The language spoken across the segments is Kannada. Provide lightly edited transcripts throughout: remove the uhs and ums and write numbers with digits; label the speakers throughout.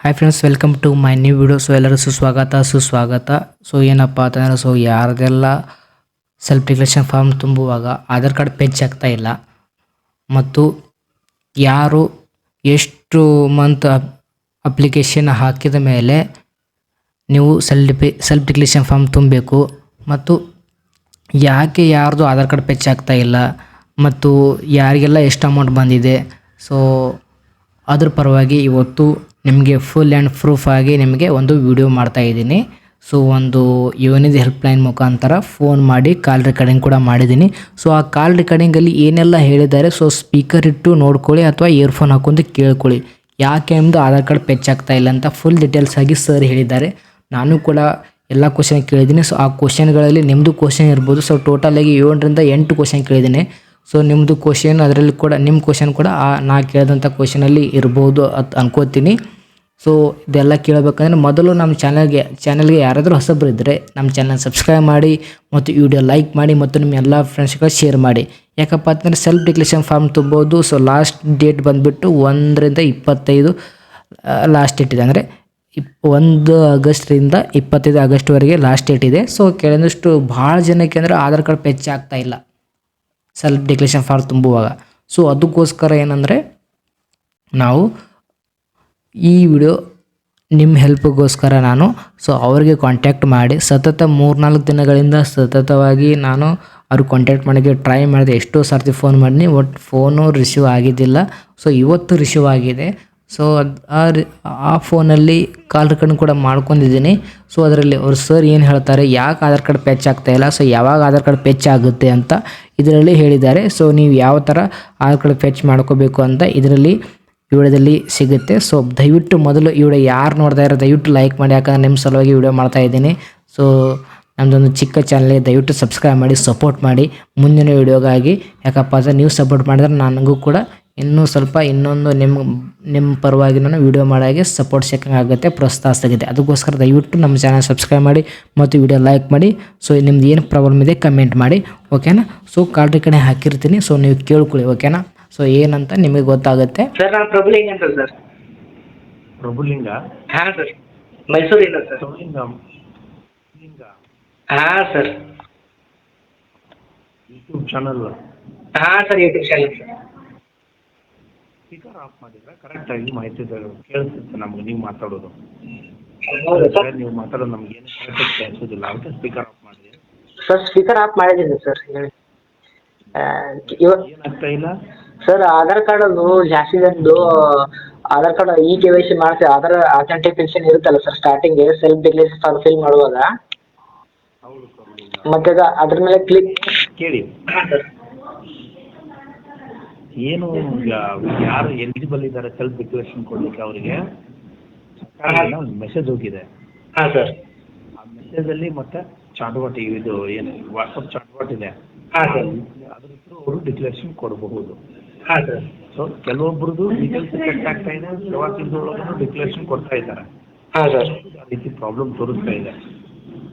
Speaker 1: Hi friends, welcome to my new video. So ಎಲ್ಲರೂ ಸುಸ್ವಾಗತ. ಸೊ ಏನಪ್ಪ ಅಂತಂದರೆ, ಸೊ ಯಾರದೆಲ್ಲ ಸೆಲ್ಫ್ ಡಿಕ್ಲರೇಷನ್ ಫಾರ್ಮ್ ತುಂಬುವಾಗ ಆಧಾರ್ ಕಾರ್ಡ್ ಪೆಚ್ ಆಗ್ತಾ ಇಲ್ಲ ಮತ್ತು ಯಾರು ಎಷ್ಟು ಮಂತ್ ಅಪ್ಲಿಕೇಶನ್ ಹಾಕಿದ ಮೇಲೆ ನೀವು ಸೆಲ್ಫ್ ಡಿಕ್ಲರೇಷನ್ ಫಾರ್ಮ್ ತುಂಬಬೇಕು ಮತ್ತು ಯಾಕೆ ಯಾರ್ದು ಆಧಾರ್ ಕಾರ್ಡ್ ಪೆಚ್ ಆಗ್ತಾ ಇಲ್ಲ ಮತ್ತು ಯಾರಿಗೆಲ್ಲ ಎಷ್ಟು ಅಮೌಂಟ್ ಬಂದಿದೆ, ಸೊ ಅದ್ರ ಪರವಾಗಿ ಇವತ್ತು ನಿಮಗೆ ಫುಲ್ ಆ್ಯಂಡ್ ಪ್ರೂಫ್ ಆಗಿ ನಿಮಗೆ ಒಂದು ವಿಡಿಯೋ ಮಾಡ್ತಾ ಇದ್ದೀನಿ. ಸೊ ಒಂದು ಯುವನಿಧಿ ಹೆಲ್ಪ್ಲೈನ್ ಮುಖಾಂತರ ಫೋನ್ ಮಾಡಿ ಕಾಲ್ ರೆಕಾರ್ಡಿಂಗ್ ಕೂಡ ಮಾಡಿದ್ದೀನಿ. ಸೊ ಆ ಕಾಲ್ ರೆಕಾರ್ಡಿಂಗಲ್ಲಿ ಏನೆಲ್ಲ ಹೇಳಿದ್ದಾರೆ, ಸೊ ಸ್ಪೀಕರ್ ಇಟ್ಟು ನೋಡ್ಕೊಳ್ಳಿ ಅಥವಾ ಇಯರ್ಫೋನ್ ಹಾಕೊಂಡು ಕೇಳ್ಕೊಳ್ಳಿ. ಯಾಕೆ ನಿಮ್ಮದು ಆಧಾರ್ ಕಾರ್ಡ್ ಪೆಚ್ ಆಗ್ತಾ ಇಲ್ಲ ಅಂತ ಫುಲ್ ಡೀಟೇಲ್ಸ್ ಆಗಿ ಸರ್ ಹೇಳಿದ್ದಾರೆ. ನಾನು ಕೂಡ ಎಲ್ಲ ಕ್ವಶನ್ ಕೇಳಿದ್ದೀನಿ. ಸೊ ಆ ಕ್ವಶನ್ಗಳಲ್ಲಿ ನಿಮ್ಮದು ಕ್ವಶನ್ ಇರ್ಬೋದು. ಸೊ ಟೋಟಲಾಗಿ 7ರಿಂದ 8 ಕ್ವಶನ್ ಕೇಳಿದ್ದೀನಿ. ಸೊ ನಿಮ್ಮದು ಕ್ವಶನ್ ಅದರಲ್ಲಿ ಕೂಡ ನಿಮ್ಮ ಕ್ವಶನ್ ಕೂಡ ನಾ ಕೇಳಿದಂಥ ಕ್ವಶನಲ್ಲಿ ಇರ್ಬೋದು ಅಂತ ಅನ್ಕೋತೀನಿ. ಸೊ ಇದೆಲ್ಲ ಕೇಳಬೇಕಂದ್ರೆ ಮೊದಲು ನಮ್ಮ ಚಾನಲ್ಗೆ ಯಾರಾದರೂ ಹೊಸಬ್ರು ಇದ್ದರೆ ನಮ್ಮ ಚಾನಲ್ ಸಬ್ಸ್ಕ್ರೈಬ್ ಮಾಡಿ ಮತ್ತು ವಿಡಿಯೋ ಲೈಕ್ ಮಾಡಿ ಮತ್ತು ನಿಮ್ಮ ಎಲ್ಲ ಫ್ರೆಂಡ್ಸ್ಗಳು ಶೇರ್ ಮಾಡಿ. ಯಾಕಪ್ಪ ಅಂತಂದರೆ ಸೆಲ್ಫ್ ಡಿಕ್ಲರೇಷನ್ ಫಾರ್ಮ್ ತುಂಬೋದು. ಸೊ ಲಾಸ್ಟ್ ಡೇಟ್ ಬಂದುಬಿಟ್ಟು 1ರಿಂದ 25 ಲಾಸ್ಟ್ ಡೇಟ್ ಇದೆ. ಅಂದರೆ 1 ಆಗಸ್ಟ್ರಿಂದ 25 ಆಗಸ್ಟ್ವರೆಗೆ ಲಾಸ್ಟ್ ಡೇಟ್ ಇದೆ. ಸೊ ಕೆಲವೊಂದಿಷ್ಟು ಭಾಳ ಜನಕ್ಕೆ ಅಂದರೆ ಆಧಾರ್ ಕಾರ್ಡ್ ಪೆಚ್ ಆಗ್ತಾ ಇಲ್ಲ ಸೆಲ್ಫ್ ಡಿಕ್ಲರೇಷನ್ ಫಾರ್ಮ್ ತುಂಬುವಾಗ. ಸೊ ಅದಕ್ಕೋಸ್ಕರ ಏನಂದರೆ ನಾವು ಈ ವಿಡಿಯೋ ನಿಮ್ಮ ಹೆಲ್ಪ್ಗೋಸ್ಕರ ನಾನು ಅವ್ರಿಗೆ ಕಾಂಟ್ಯಾಕ್ಟ್ ಮಾಡಿ ಸತತ 3-4 ದಿನಗಳಿಂದ ಸತತವಾಗಿ ನಾನು ಅವ್ರಿಗೆ ಕಾಂಟ್ಯಾಕ್ಟ್ ಮಾಡೋಕ್ಕೆ ಟ್ರೈ ಮಾಡಿದೆ. ಎಷ್ಟೋ ಸರ್ತಿ ಫೋನ್ ಮಾಡೀನಿ, ಒಟ್ಟು ಫೋನು ರಿಸೀವ್ ಆಗಿದ್ದಿಲ್ಲ. ಸೊ ಇವತ್ತು ರಿಸೀವ್ ಆಗಿದೆ. ಸೊ ಆ ಫೋನಲ್ಲಿ ಕಾಲ್ ರೆಕಾರ್ಡಿಂಗ್ ಕೂಡ ಮಾಡ್ಕೊಂಡಿದ್ದೀನಿ. ಸೊ ಅದರಲ್ಲಿ ಅವ್ರು ಸರ್ ಏನು ಹೇಳ್ತಾರೆ, ಯಾಕೆ ಆಧಾರ್ ಕಾರ್ಡ್ ಪೆಚ್ ಆಗ್ತಾಯಿಲ್ಲ, ಸೊ ಯಾವಾಗ ಆಧಾರ್ ಕಾರ್ಡ್ ಪೆಚ್ ಆಗುತ್ತೆ ಅಂತ ಇದರಲ್ಲಿ ಹೇಳಿದ್ದಾರೆ. ಸೊ ನೀವು ಯಾವ ಥರ ಆಧಾರ್ ಕಾರ್ಡ್ ಪೆಚ್ ಮಾಡ್ಕೋಬೇಕು ಅಂತ ಇದರಲ್ಲಿ ವಿಡಿಯೋದಲ್ಲಿ ಸಿಗುತ್ತೆ. ಸೊ ದಯವಿಟ್ಟು ಮೊದಲು ವಿಡಿಯೋ ಯಾರು ನೋಡ್ತಾ ಇರೋ ದಯವಿಟ್ಟು ಲೈಕ್ ಮಾಡಿ, ಯಾಕಂದರೆ ನಿಮ್ಮ ಸಲುವಾಗಿ ವಿಡಿಯೋ ಮಾಡ್ತಾ ಇದ್ದೀನಿ. ಸೊ ನಮ್ಮದೊಂದು ಚಿಕ್ಕ ಚಾನಲ್ಗೆ ದಯವಿಟ್ಟು ಸಬ್ಸ್ಕ್ರೈಬ್ ಮಾಡಿ, ಸಪೋರ್ಟ್ ಮಾಡಿ ಮುಂದಿನ ವಿಡಿಯೋಗಾಗಿ. ಯಾಕಪ್ಪ ಅಂದರೆ ನೀವು ಸಪೋರ್ಟ್ ಮಾಡಿದ್ರೆ ನನಗೂ ಕೂಡ ಇನ್ನೊಂದು ನಿಮ್ಮ ಪರವಾಗಿ ನಾನು ವಿಡಿಯೋ ಮಾಡೋಕ್ಕೆ ಸಪೋರ್ಟ್ ಸಿಕ್ಕಂಗಾಗುತ್ತೆ, ಪ್ರೋತ್ಸಾಹ ಸಿಗುತ್ತೆ. ಅದಕ್ಕೋಸ್ಕರ ದಯವಿಟ್ಟು ನಮ್ಮ ಚಾನಲ್ ಸಬ್ಸ್ಕ್ರೈಬ್ ಮಾಡಿ ಮತ್ತು ವಿಡಿಯೋ ಲೈಕ್ ಮಾಡಿ. ಸೊ ನಿಮ್ದು ಏನು ಪ್ರಾಬ್ಲಮ್ ಇದೆ ಕಮೆಂಟ್ ಮಾಡಿ, ಓಕೆನಾ. ಸೊ ಕಾಲ್ ರೆಕಾರ್ಡಿಂಗ್ ಹಾಕಿರ್ತೀನಿ, ಸೊ ನೀವು ಕೇಳ್ಕೊಳ್ಳಿ, ಓಕೆನಾ. ಸೊ ಏನಂತ ನಿಮಗೆ ಗೊತ್ತಾಗುತ್ತೆ.
Speaker 2: ಸರ್ ನಾನು ಪ್ರಭುಲಿಂಗ ಅಂತ ಸರ್.
Speaker 3: ಪ್ರಭುಲಿಂಗ?
Speaker 2: ಹಾಂ ಸರ್, ಮೈಸೂರಿಂದ ಸರ್.
Speaker 3: ಪ್ರಭುಲಿಂಗ
Speaker 2: ಹಾಂ ಸರ್.
Speaker 3: YouTube channel?
Speaker 2: ಹಾಂ sir, YouTube channel sir.
Speaker 3: Speaker off ಮಾಡಿದ್ರೆ ಕರೆಕ್ಟಾಗಿ ಮಾಹಿತಿ ಕೇಳಿಸುತ್ತೆ ನಮ್ಗೆ ನೀವು ಮಾತಾಡೋದು.
Speaker 2: ಹೌದು ಸರ್.
Speaker 3: ನೀವು ಮಾತಾಡೋದು ನಮ್ಗೆ ಏನು ಕರೆಕ್ಟಾಗಿ ಕೇಳಿಸೋದಿಲ್ಲ, ಅದಕ್ಕೆ ಸ್ಪೀಕರ್ ಆಫ್ ಮಾಡಿದೆ.
Speaker 2: ಸರ್ ಸ್ಪೀಕರ್ ಆಫ್ ಮಾಡಿದ್ದೀನಿ ಸರ್. ಹೇಳಿ.
Speaker 3: ಏನಾಗ್ತಾ ಇಲ್ಲ
Speaker 2: ಸರ್, ಆಧಾರ್ ಕಾರ್ಡ್ ಅದು ಜಾಸ್ತಿ ಜನದ್ದು ಆಧಾರ್ ಕಾರ್ಡ್ KYC ಮಾಡ್ತೀವಿ, ಆಧಾರ್ ಅಥೆಂಟಿಕೇಶನ್ ಇರುತ್ತಲ್ಲ sir starting self declaration form fill ಮಾಡುವಾಗ.
Speaker 3: ಹೌದು ಪ್ರಭುಲಿಂಗ.
Speaker 2: ಮತ್ತೆ ಅದ್ರ ಮೇಲೆ ಕ್ಲಿಕ್
Speaker 3: ಕೇಳಿ,
Speaker 2: ಹಾಂ ಸರ್.
Speaker 3: ಏನು ಯಾರು ಎಲಿಜಿಬಲ್ ಇದ್ದಾರೆ ಸೆಲ್ಫ್ ಡಿಕ್ಲರೇಷನ್ ಕೊಡ್ಲಿಕ್ಕೆ ಅವರಿಗೆ ಒಂದು ಮೆಸೇಜ್ ಹೋಗಿದೆ.
Speaker 2: ಹಾಂ ಸರ್.
Speaker 3: ಆ ಮೆಸೇಜಲ್ಲಿ ಮತ್ತೆ ಚಾಟ್ವಾಟ್ ಇದು ಏನು ವಾಟ್ಸಪ್ ಚಾಟ್ವಾಟ್ ಇದೆ,
Speaker 2: ಹಾಂ ಸರ್.
Speaker 3: ಅದ್ರ ಥ್ರೂ ಅವರು ಡಿಕ್ಲರೇಷನ್ ಕೊಡಬಹುದು.
Speaker 2: ಹಾಂ ಸರ್.
Speaker 3: ಸೊ ಕೆಲವೊಬ್ರದ್ದು ಡೀಟೇಲ್ಸ್ ಚೆಕ್ ಆಗ್ತಾ ಇದೆ, ಪ್ರವಾಸಿಗರೊಳಗೂ ಡಿಕ್ಲರೇಷನ್ ಕೊಡ್ತಾ ಇದ್ದಾರೆ.
Speaker 2: ಹಾಂ ಸರ್.
Speaker 3: ಆ ರೀತಿ ಪ್ರಾಬ್ಲಮ್ ತೋರಿಸ್ತಾ ಇದೆ.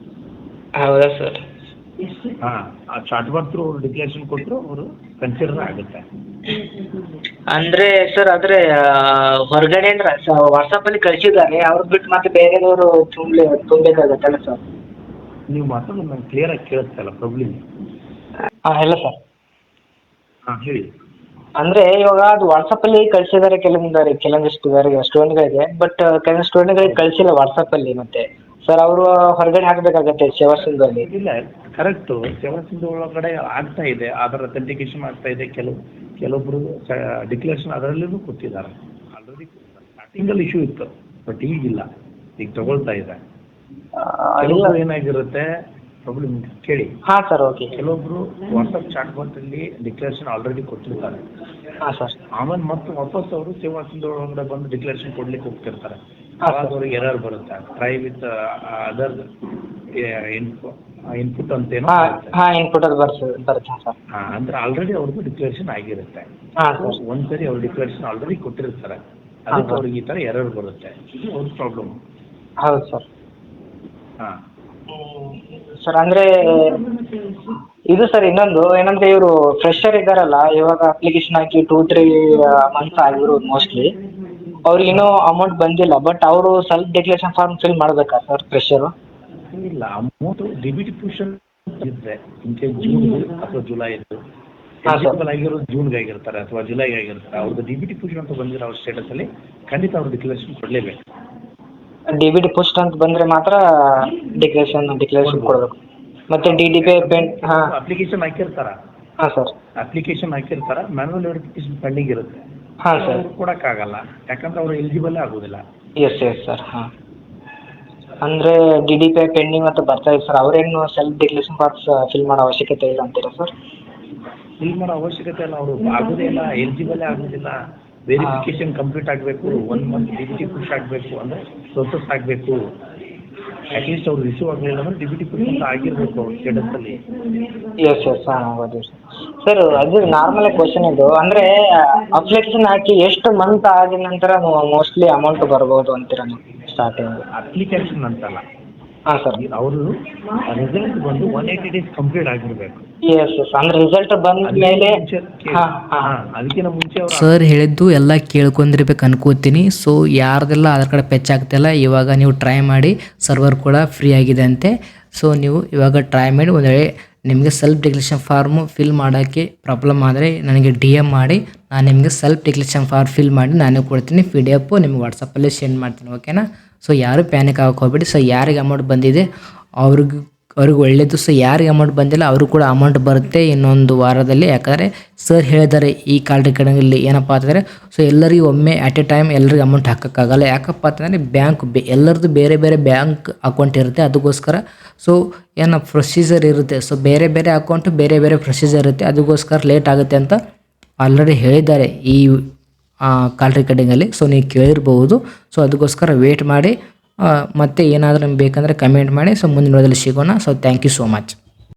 Speaker 2: ಹೌದಾ ಸರ್?
Speaker 3: ಹಾಂ, ಆ ಚಾಟ್ವಾಟ್ ಥ್ರೂ ಅವರು ಡಿಕ್ಲರೇಷನ್ ಕೊಟ್ಟರು ಅವರು ಕನ್ಸಿಡರ್ ಆಗುತ್ತೆ.
Speaker 2: ಅಂದ್ರೆ ಸರ್, ಆದ್ರೆ ಹೊರಗಡೆ ಅಂದ್ರೆ ವಾಟ್ಸಪ್ಪಲ್ಲಿ ಕಳಿಸಿದ್ದಾರೆ, ಅವ್ರದ್ದು ಬಿಟ್ಟು ಮತ್ತೆ ಬೇರೆದವರು ತುಂಬಬೇಕಾಗತ್ತಲ್ಲ ಸರ್?
Speaker 3: ನೀವು ಮಾತಾಡೋದು ನಂಗೆ ಕ್ಲಿಯರಾಗಿ ಕೇಳಿಸ್ತಾ ಇಲ್ಲ ಪ್ರಭುಲಿಂಗ.
Speaker 2: ಹಾಂ, ಇಲ್ಲ ಸರ್.
Speaker 3: ಹಾಂ ಹೇಳಿ.
Speaker 2: ಅಂದ್ರೆ ಇವಾಗ ಅದು ವಾಟ್ಸಪ್ಪಲ್ಲಿ ಕಳಿಸಿದ್ದಾರೆ ಕೆಲವೊಂದಿಷ್ಟು ಸ್ಟೂಡೆಂಟ್ಗಳಿಗೆ, ಬಟ್ ಕೆಲವೊಂದು ಸ್ಟೂಡೆಂಟ್ಗಳಿಗೆ ಕಳಿಸಿಲ್ಲ ವಾಟ್ಸಪ್ಪಲ್ಲಿ. ಮತ್ತೆ ಸರ್ ಅವರು ಹೊರಗಡೆ ಹಾಕಬೇಕಾಗತ್ತೆ ಸೇವಾ ಸಿಂಧುವಲ್ಲಿ.
Speaker 3: ಇಲ್ಲ, ಕರೆಕ್ಟು. ಸೇವಾ ಸಿಂಧು ಒಳಗಡೆ ಆಗ್ತಾ ಇದೆ, ಆಧಾರ್ ಅಥೆಂಟಿಕೇಶನ್ ಆಗ್ತಾ ಇದೆ. ಕೆಲವೊಬ್ರು ಡಿಕ್ಲರೇಷನ್ ಅದರಲ್ಲೂ ಕೊಟ್ಟಿದ್ದಾರೆ. ಆಲ್ರೆಡಿ ಸ್ಟಾರ್ಟಿಂಗಲ್ಲಿ ಇಶ್ಯೂ ಇತ್ತು, ಬಟ್ ಈಗಿಲ್ಲ, ಈಗ ತಗೊಳ್ತಾ ಇದೆ. ಕೆಲವೊಬ್ರು ಏನಾಗಿರುತ್ತೆ ಪ್ರಾಬ್ಲಮ್ ಕೇಳಿ.
Speaker 2: ಹಾಂ ಸರ್, ಓಕೆ.
Speaker 3: ಕೆಲವೊಬ್ರು ವಾಟ್ಸಪ್ ಚಾಟ್ ಬಾಟಲ್ಲಿ ಡಿಕ್ಲರೇಷನ್ ಆಲ್ರೆಡಿ ಕೊಟ್ಟಿರ್ತಾರೆ.
Speaker 2: ಹಾಂ ಸರ್.
Speaker 3: ಆಮೇಲೆ ಮತ್ತೆ ವಾಪಸ್ ಅವರು ಸೇವಾ ಸಿಂಧು ಒಳಗಡೆ ಬಂದು ಡಿಕ್ಲರೇಷನ್ ಕೊಡ್ಲಿಕ್ಕೆ ಹೋಗ್ತಿರ್ತಾರೆ. ಆವಾಗ ಅವ್ರಿಗೆ ಎರರ್ ಬರುತ್ತೆ. ಟ್ರೈ ವಿತ್ ಅದರ್ ಇನ್ಪುಟ್ ಅಂತೇನೋ.
Speaker 2: ಹಾಂ, ಇನ್ಪುಟ್ ಅದು ಬರುತ್ತೆ ಸರ್.
Speaker 3: ಹಾಂ, ಅಂದ್ರೆ ಆಲ್ರೆಡಿ ಅವ್ರದ್ದು ಡಿಕ್ಲರೇಷನ್ ಆಗಿರುತ್ತೆ.
Speaker 2: ಹಾಂ ಸರ್.
Speaker 3: ಒಂದ್ಸರಿ ಅವ್ರು ಡಿಕ್ಲರೇಷನ್ ಆಲ್ರೆಡಿ ಕೊಟ್ಟಿರ್ತಾರೆ, ಅದಕ್ಕೆ ಅವ್ರಿಗೆ ಈ ಥರ ಎರರ್ ಬರುತ್ತೆ. ಇದು ಅವ್ರ ಪ್ರಾಬ್ಲಮ್.
Speaker 2: ಹೌದು ಸರ್.
Speaker 3: ಹಾಂ
Speaker 2: ಸರ್, ಅಂದ್ರೆ ಇದು ಸರ್ ಇನ್ನೊಂದು ಏನಂದ್ರೆ ಇವರು ಫ್ರೆಶರ್ ಇದ್ದಾರಲ್ಲ, ಇವಾಗ ಅಪ್ಲಿಕೇಶನ್ ಹಾಕಿ 2-3 ಮಂತ್ಸ್ ಆಗಿರೋದು ಮೋಸ್ಟ್ಲಿ. ಅವ್ರಿಗೆ ಇನ್ನೂ ಅಮೌಂಟ್ ಬಂದಿಲ್ಲ, ಬಟ್ ಅವರು ಸೆಲ್ಫ್ ಡಿಕ್ಲೇರೇಷನ್ ಫಾರ್ಮ್ ಫಿಲ್ ಮಾಡಬೇಕಾ ಸರ್ ಫ್ರೆಶರು?
Speaker 3: ಇಲ್ಲ, ಅಮೌಂಟ್ ಡಿಬಿಟಿ ಪುಷನ್ ಇದ್ರೆ ಇಂಕೆ ಜೂನ್ ಅಥವಾ ಜುಲೈದು
Speaker 2: ಹಾಂ ಸರ್.
Speaker 3: ಎಲಿಜಿಬಲ್ ಆಗಿರೋದು ಜೂನ್ಗೆ ಆಗಿರ್ತಾರೆ ಅಥವಾ ಜುಲೈಗೆ ಆಗಿರ್ತಾರೆ. ಅವ್ರದ್ದು ಡಿಬಿಟಿ ಪುಷನ್ ಅಂತ ಬಂದಿರೋ ಅವ್ರ ಸ್ಟೇಟಸಲ್ಲಿ ಖಂಡಿತ ಅವ್ರು ಡಿಕ್ಲೇರೇಷನ್ ಕೊಡಲೇಬೇಕು.
Speaker 2: DBT ಪೋಸ್ಟ್ ಅಂತ ಬಂದರೆ ಮಾತ್ರ ಡಿಕ್ಲೇರೇಷನ್ ಕೊಡಬೇಕು. ಮತ್ತು DDP ಪೆಂಡ್ ಹಾಂ
Speaker 3: ಅಪ್ಲಿಕೇಶನ್ ಹಾಕಿರ್ತಾರ,
Speaker 2: ಹಾಂ ಸರ್.
Speaker 3: ಅಪ್ಲಿಕೇಶನ್ ಹಾಕಿರ್ತಾರ, ಮ್ಯಾನುವಲ್ ವೆರಿಫಿಕೇಶನ್ ಪೆಂಡಿಂಗ್ ಇರುತ್ತೆ,
Speaker 2: ಹಾಂ ಸರ್.
Speaker 3: ಅವ್ರು ಕೊಡೋಕ್ಕಾಗಲ್ಲ, ಯಾಕಂದ್ರೆ ಅವರು ಎಲಿಜಿಬಲ್ಲೇ ಆಗೋದಿಲ್ಲ.
Speaker 2: Yes sir. ಹಾಂ, ಅಂದರೆ DDP ಪೆಂಡಿಂಗ್ ಅಂತ ಬರ್ತಾ ಇದೆ ಸರ್. ಅವರೇನು ಸೆಲ್ಫ್ ಡಿಕ್ಲೇರೇಷನ್ ಫಾರ್ಮ್ಸ್ ಫಿಲ್ ಮಾಡೋ ಅವಶ್ಯಕತೆ ಇಲ್ಲ ಅಂತೀರಾ ಸರ್?
Speaker 3: ಫಿಲ್ ಮಾಡೋ ಅವಶ್ಯಕತೆ ಇಲ್ಲ, ಅವರು ಆಗೋದೇ ಇಲ್ಲ, ಎಲಿಜಿಬಲ್ಲೇ ಆಗೋದಿಲ್ಲ. ವೆರಿಫಿಕೇಶನ್ ಕಂಪ್ಲೀಟ್ ಆಗಬೇಕು, 1 ಮಂತ್ ಡಿಬಿಟಿ ಪುಷ್ ಆಗಬೇಕು, ಅಂದರೆ ಪ್ರೊಸೆಸ್ ಆಗಬೇಕು. ಅಟ್ಲೀಸ್ಟ್ ಅವ್ರು ರಿಸೀವ್ ಆಗಲಿಲ್ಲ ಅಂದರೆ ಡಿಬಿಟಿ ಪುಷ್ ಅಂತ ಆಗಿರಬೇಕು ಅವ್ರ ಸ್ಟೇಟಸಲ್ಲಿ.
Speaker 2: ಎಸ್ ಹಾಂ ಹೌದು ಸರ್. ಅದು ನಾರ್ಮಲ್ ಕ್ವಶನ್ ಇದು. ಅಂದರೆ ಅಪ್ಲಿಕೇಶನ್ ಹಾಕಿ ಎಷ್ಟು ಮಂತ್ ಆಗಿದ ನಂತರ ಮೋಸ್ಟ್ಲಿ ಅಮೌಂಟ್ ಬರ್ಬೋದು ಅಂತೀರಾ ನೀವು ಸ್ಟಾರ್ಟಿಂಗ್?
Speaker 3: ಅಪ್ಲಿಕೇಶನ್ ಅಂತಲ್ಲ,
Speaker 2: ಹಾಂ ಸರ್.
Speaker 3: ಅವರು ರಿಸಲ್ಟ್ ಬಂದು 180 ಡೇಸ್ ಕಂಪ್ಲೀಟ್ ಆಗಿರಬೇಕು.
Speaker 2: ಎಸ್ ಅಂದರೆ ರಿಸಲ್ಟ್ ಬಂದ ಮೇಲೆ ಹಾಂ ಹಾಂ
Speaker 3: ಅದಕ್ಕಿಂತ ಮುಂಚೆ ಅವರು
Speaker 1: ಸರ್ ಹೇಳಿದ್ದು ಎಲ್ಲ ಕೇಳ್ಕೊಂಡಿರ್ಬೇಕು ಅನ್ಕೋತೀನಿ. ಸೊ ಯಾರ್ದೆಲ್ಲ ಆಧಾರ್ ಕಾರ್ಡ್ ಪೆಚ್ ಆಗ್ತಿಲ್ಲ, ಇವಾಗ ನೀವು ಟ್ರೈ ಮಾಡಿ. ಸರ್ವರ್ ಕೂಡ ಫ್ರೀ ಆಗಿದೆ ಅಂತೆ. ಸೊ ನೀವು ಇವಾಗ ಟ್ರೈ ಮಾಡಿ. ಒಂದು ವೇಳೆ ನಿಮಗೆ ಸೆಲ್ಫ್ ಡಿಕ್ಲೇರೇಷನ್ ಫಾರ್ಮು ಫಿಲ್ ಮಾಡೋಕ್ಕೆ ಪ್ರಾಬ್ಲಮ್ ಆದರೆ ನನಗೆ DM ಮಾಡಿ, ನಾನು ನಿಮಗೆ ಸೆಲ್ಫ್ ಡಿಕ್ಲೇರೇಷನ್ ಫಾರ್ಮ್ ಫಿಲ್ ಮಾಡಿ ನಾನೇ ಕೊಡ್ತೀನಿ. PDF ನಿಮ್ಗೆ ವಾಟ್ಸಪ್ಪಲ್ಲಿ ಸೆಂಡ್ ಮಾಡ್ತೀನಿ, ಓಕೆನಾ? ಸೊ ಯಾರು ಪ್ಯಾನಿಕ್ ಆಗಕ್ಕೆ ಹೋಗ್ಬೇಡಿ. ಸೊ ಯಾರಿಗೆ ಅಮೌಂಟ್ ಬಂದಿದೆ ಅವ್ರಿಗೆ ಒಳ್ಳೆಯದು. ಸೊ ಯಾರಿಗೆ ಅಮೌಂಟ್ ಬಂದಿಲ್ಲ ಅವರು ಕೂಡ ಅಮೌಂಟ್ ಬರುತ್ತೆ ಇನ್ನೊಂದು ವಾರದಲ್ಲಿ. ಯಾಕಂದರೆ ಸರ್ ಹೇಳಿದ್ದಾರೆ ಈ ಕಾಲ್ ರೆಕಾರ್ಡಿಂಗಲ್ಲಿ ಏನಪ್ಪ ಅಂತಂದರೆ, ಸೊ ಎಲ್ಲರಿಗೂ ಒಮ್ಮೆ ಅಟ್ ಎ ಟೈಮ್ ಎಲ್ಲರಿಗೂ ಅಮೌಂಟ್ ಹಾಕೋಕ್ಕಾಗಲ್ಲ. ಯಾಕಪ್ಪ ಅಂತಂದರೆ ಬ್ಯಾಂಕ್ ಎಲ್ಲರದ್ದು ಬೇರೆ ಬೇರೆ ಬ್ಯಾಂಕ್ ಅಕೌಂಟ್ ಇರುತ್ತೆ, ಅದಕ್ಕೋಸ್ಕರ. ಸೊ ಏನೋ ಪ್ರೊಸೀಜರ್ ಇರುತ್ತೆ. ಸೊ ಬೇರೆ ಬೇರೆ ಅಕೌಂಟು ಬೇರೆ ಬೇರೆ ಪ್ರೊಸೀಜರ್ ಇರುತ್ತೆ, ಅದಕ್ಕೋಸ್ಕರ ಲೇಟ್ ಆಗುತ್ತೆ ಅಂತ ಆಲ್ರೆಡಿ ಹೇಳಿದ್ದಾರೆ ಈ ಕಾಲ್ ರೆಕಾರ್ಡಿಂಗಲ್ಲಿ. ಸೊ ನೀವು ಕೇಳಿರ್ಬೋದು. ಸೊ ಅದಕ್ಕೋಸ್ಕರ ವೇಟ್ ಮಾಡಿ. ಮತ್ತು ಏನಾದರೂ ನಿಮ್ಗೆ ಬೇಕಂದರೆ ಕಮೆಂಟ್ ಮಾಡಿ. ಸೊ ಮುಂದಿನ ವಿಡಿಯೋದಲ್ಲಿ ಸಿಗೋಣ. So thank you so much.